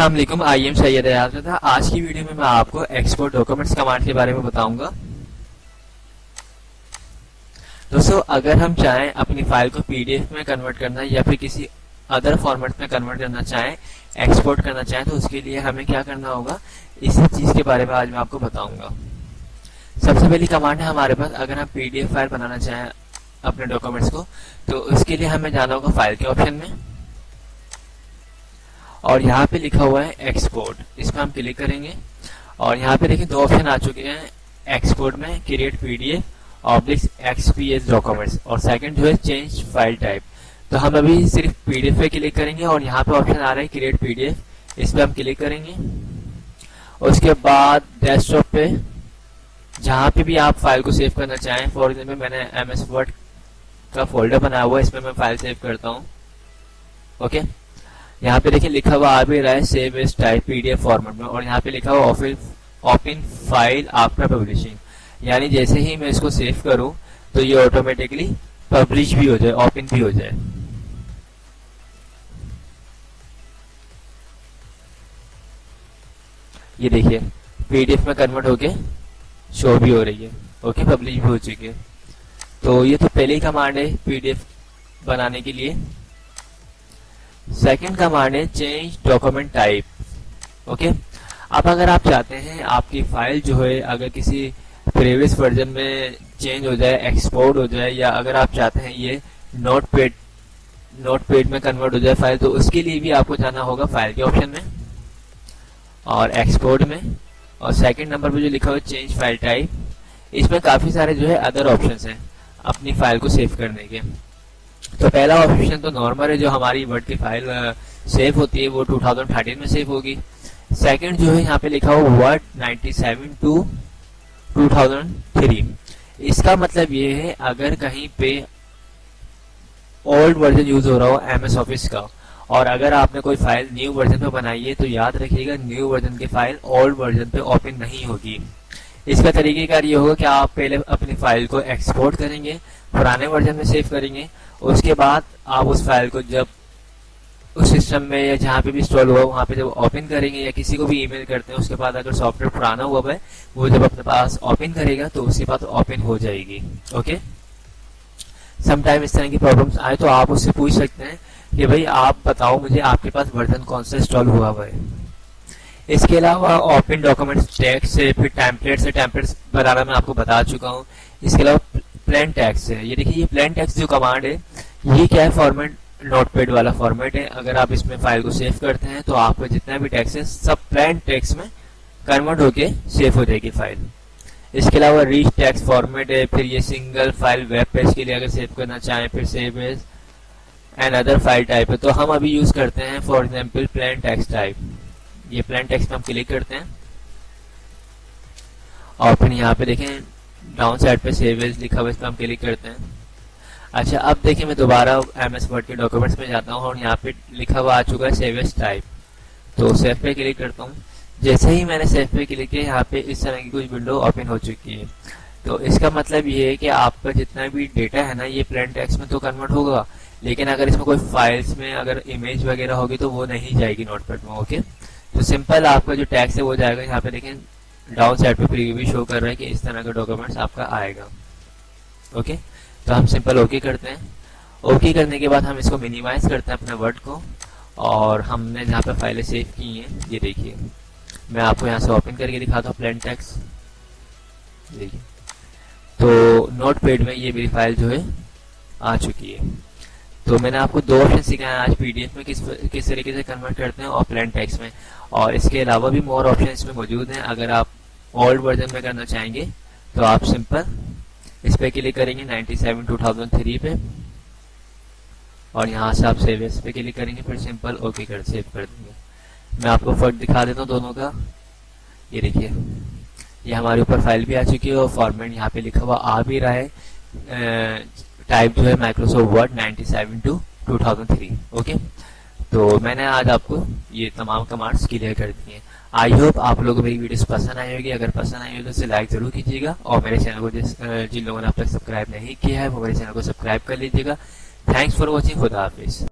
अस्सलाम वालेकुम, I am Syed Ayaz था। आज की वीडियो में मैं आपको एक्सपोर्ट डॉक्यूमेंट्स कमांड के बारे में बताऊंगा। दोस्तों, अगर हम चाहें अपनी फाइल को पीडीएफ में कन्वर्ट करना या फिर किसी अदर फॉर्मेट में कन्वर्ट करना चाहें, एक्सपोर्ट करना चाहें, तो उसके लिए हमें क्या करना होगा, इसी चीज के बारे में आज मैं आपको बताऊंगा। सबसे पहली कमांड है हमारे पास, अगर हम पीडीएफ फाइल बनाना चाहें अपने डॉक्यूमेंट्स को, तो उसके लिए हमें जाना होगा फाइल के ऑप्शन में, और यहाँ पे लिखा हुआ है एक्सपोर्ट। इस पर हम क्लिक करेंगे और यहाँ पे देखिए दो ऑप्शन आ चुके हैं एक्सपोर्ट में, क्रिएट पीडीएफ ऑब्लिक्स एक्सपीएस डॉक्यूमेंट्स, और सेकंड जो है चेंज फाइल टाइप। तो हम अभी सिर्फ पीडीएफ पे क्लिक करेंगे और यहाँ पे ऑप्शन आ रहा है क्रिएट पीडीएफ, इस पे हम क्लिक करेंगे। उसके बाद डेस्कटॉप पे जहाँ पे भी आप फाइल को सेव करना चाहें, फॉर एग्जाम्पल मैंने MS वर्ड का फोल्डर बनाया हुआ है, इसमें मैं फाइल सेव करता हूँ। ओके, यहाँ पे देखिए लिखा हुआ आ भी रहा है save as type PDF format में, और यहाँ पे लिखा हुआ ओपन फाइल आफ्टर पब्लिशिंग, यानी जैसे ही मैं इसको सेव करूं तो ये ऑटोमेटिकली पब्लिश भी हो जाए, ओपन भी हो जाए। ये देखिए पीडीएफ में कन्वर्ट होके शो भी हो रही है। ओके, पब्लिश भी हो चुकी है। तो ये तो पहली कमांड है पीडीएफ बनाने के लिए। सेकंड कमांड है चेंज डॉक्यूमेंट टाइप। ओके, अब अगर आप चाहते हैं आपकी फाइल जो है अगर किसी प्रीवियस वर्जन में चेंज हो जाए, एक्सपोर्ट हो जाए, या अगर आप चाहते हैं ये नोटपैड में कन्वर्ट हो जाए फाइल, तो उसके लिए भी आपको जाना होगा फाइल के ऑप्शन में और एक्सपोर्ट में, और सेकंड नंबर पे जो लिखा हुआ है चेंज फाइल टाइप, इसमें काफी सारे जो है अदर ऑप्शंस हैं अपनी फाइल को सेव करने के। तो पहला ऑप्शन तो नॉर्मल है, जो हमारी वर्ड की फाइल सेव होती है वो 2013 में सेव होगी। सेकंड जो है यहाँ पे लिखा हुआ वर्ड 97 to 2003, इसका मतलब ये है अगर कहीं पे ओल्ड वर्जन यूज हो रहा हो MS ऑफिस का, और अगर आपने कोई फाइल न्यू वर्जन पे बनाई है, तो याद रखिएगा न्यू वर्जन की फाइल ओल्ड वर्जन पे ओपन नहीं होगी। इसका तरीकेकार ये होगा कि आप पहले अपनी फाइल को एक्सपोर्ट करेंगे, पुराने वर्जन में सेव करेंगे, उसके बाद आप उस फाइल को जब उस सिस्टम में या जहाँ पे भी इंस्टॉल हुआ वहाँ पे जब ओपन करेंगे, या किसी को भी ईमेल करते हैं, उसके बाद अगर सॉफ्टवेयर पुराना हुआ है वो जब अपने पास ओपन करेगा तो उसके बाद ओपन हो जाएगी। ओके, समटाइम इस तरह की प्रॉब्लम्स आए तो आप उससे पूछ सकते हैं कि भाई आप बताओ मुझे आपके पास वर्जन कौन सा इंस्टॉल हुआ है। इसके अलावा ओपन डॉक्यूमेंट्स टेक्स्ट से, फिर टेम्पलेट्स बनाना मैं आपको बता चुका हूँ। इसके अलावा प्लेन टेक्स्ट है, ये देखिए ये प्लेन टेक्स्ट जो कमांड है, ये क्या है, फॉर्मेट नोटपैड वाला फॉर्मेट है। अगर आप इसमें फाइल को सेव करते हैं तो आपका जितना भी टेक्स्ट है सब प्लेन टेक्स्ट में कन्वर्ट होके सेव हो जाएगी फाइल। इसके अलावा रिच टेक्स्ट फॉर्मेट है, फिर ये सिंगल फाइल वेब पेज के लिए अगर सेव करना चाहें, फिर save as and other file type है। तो हम अभी यूज करते हैं for example plain text type. ये प्लेन टेक्स्ट में हम क्लिक करते हैं और फिर यहाँ पे देखें डाउन साइड पे सेव एज लिखा हुआ है, इस पर हम क्लिक करते हैं। अच्छा, अब देखिए मैं दोबारा MS वर्ड के डॉक्यूमेंट्स में जाता हूँ और यहाँ पे लिखा हुआ आ चुका है सेव एज टाइप, तो सेव पे क्लिक करता हूँ। जैसे ही मैंने सेव पे क्लिक किया, यहाँ पे इस तरह की कुछ विंडो ओपन हो चुकी है। तो इसका मतलब ये है कि आपका जितना भी डेटा है ना, ये प्लेन टेक्स्ट में तो कन्वर्ट होगा, लेकिन अगर इसमें कोई फाइल्स में अगर इमेज वगैरह होगी तो वो नहीं जाएगी नोटपैड में। ओके, तो सिंपल आपका जो टेक्स्ट है वो जाएगा। यहाँ पे देखें डाउन साइड पे प्रीव्यू भी शो कर रहा है कि इस तरह का डॉक्यूमेंट्स आपका आएगा। ओके, तो हम सिंपल ओके करते हैं। ओके करने के बाद हम इसको मिनिमाइज करते हैं अपने वर्ड को, और हमने जहाँ पे फाइलें सेव की हैं, ये देखिए मैं आपको यहाँ से ओपन करके दिखाता हूँ प्लेन टेक्स्ट। देखिए तो नोटपैड में ये मेरी फाइल जो है आ चुकी है। तो मैंने आपको दो ऑप्शन सिखाए आज पीडीएफ में किस तरीके से कन्वर्ट करते हैं और प्लेन टेक्स्ट में, और इसके अलावा भी मोर ऑप्शन इसमें मौजूद हैं। अगर आप ओल्ड वर्जन में करना चाहेंगे तो आप सिंपल इस पे क्लिक करेंगे 97 2003 पे, और यहाँ से आप सेव एज पे क्लिक करेंगे, फिर सिंपल ओके कर सेव कर देंगे। मैं आपको फर्क दिखा देता हूँ दोनों का। ये देखिए ये हमारे ऊपर फाइल भी आ चुकी है और फॉर्मेट यहाँ पे लिखा हुआ आ भी रहा है, टाइप जो है माइक्रोसॉफ्ट वर्ड 97 to 2003। ओके, तो मैंने आज आपको ये तमाम कमांड्स क्लियर कर दी हैं। आई होप आप लोगों को मेरी वीडियोस पसंद आई होगी। अगर पसंद आई हो तो इसे लाइक जरूर कीजिएगा, और मेरे चैनल को जिन लोगों ने अब तक सब्सक्राइब नहीं किया है वो मेरे चैनल को सब्सक्राइब कर लीजिएगा। Thanks for watching. खुदा हाफिज।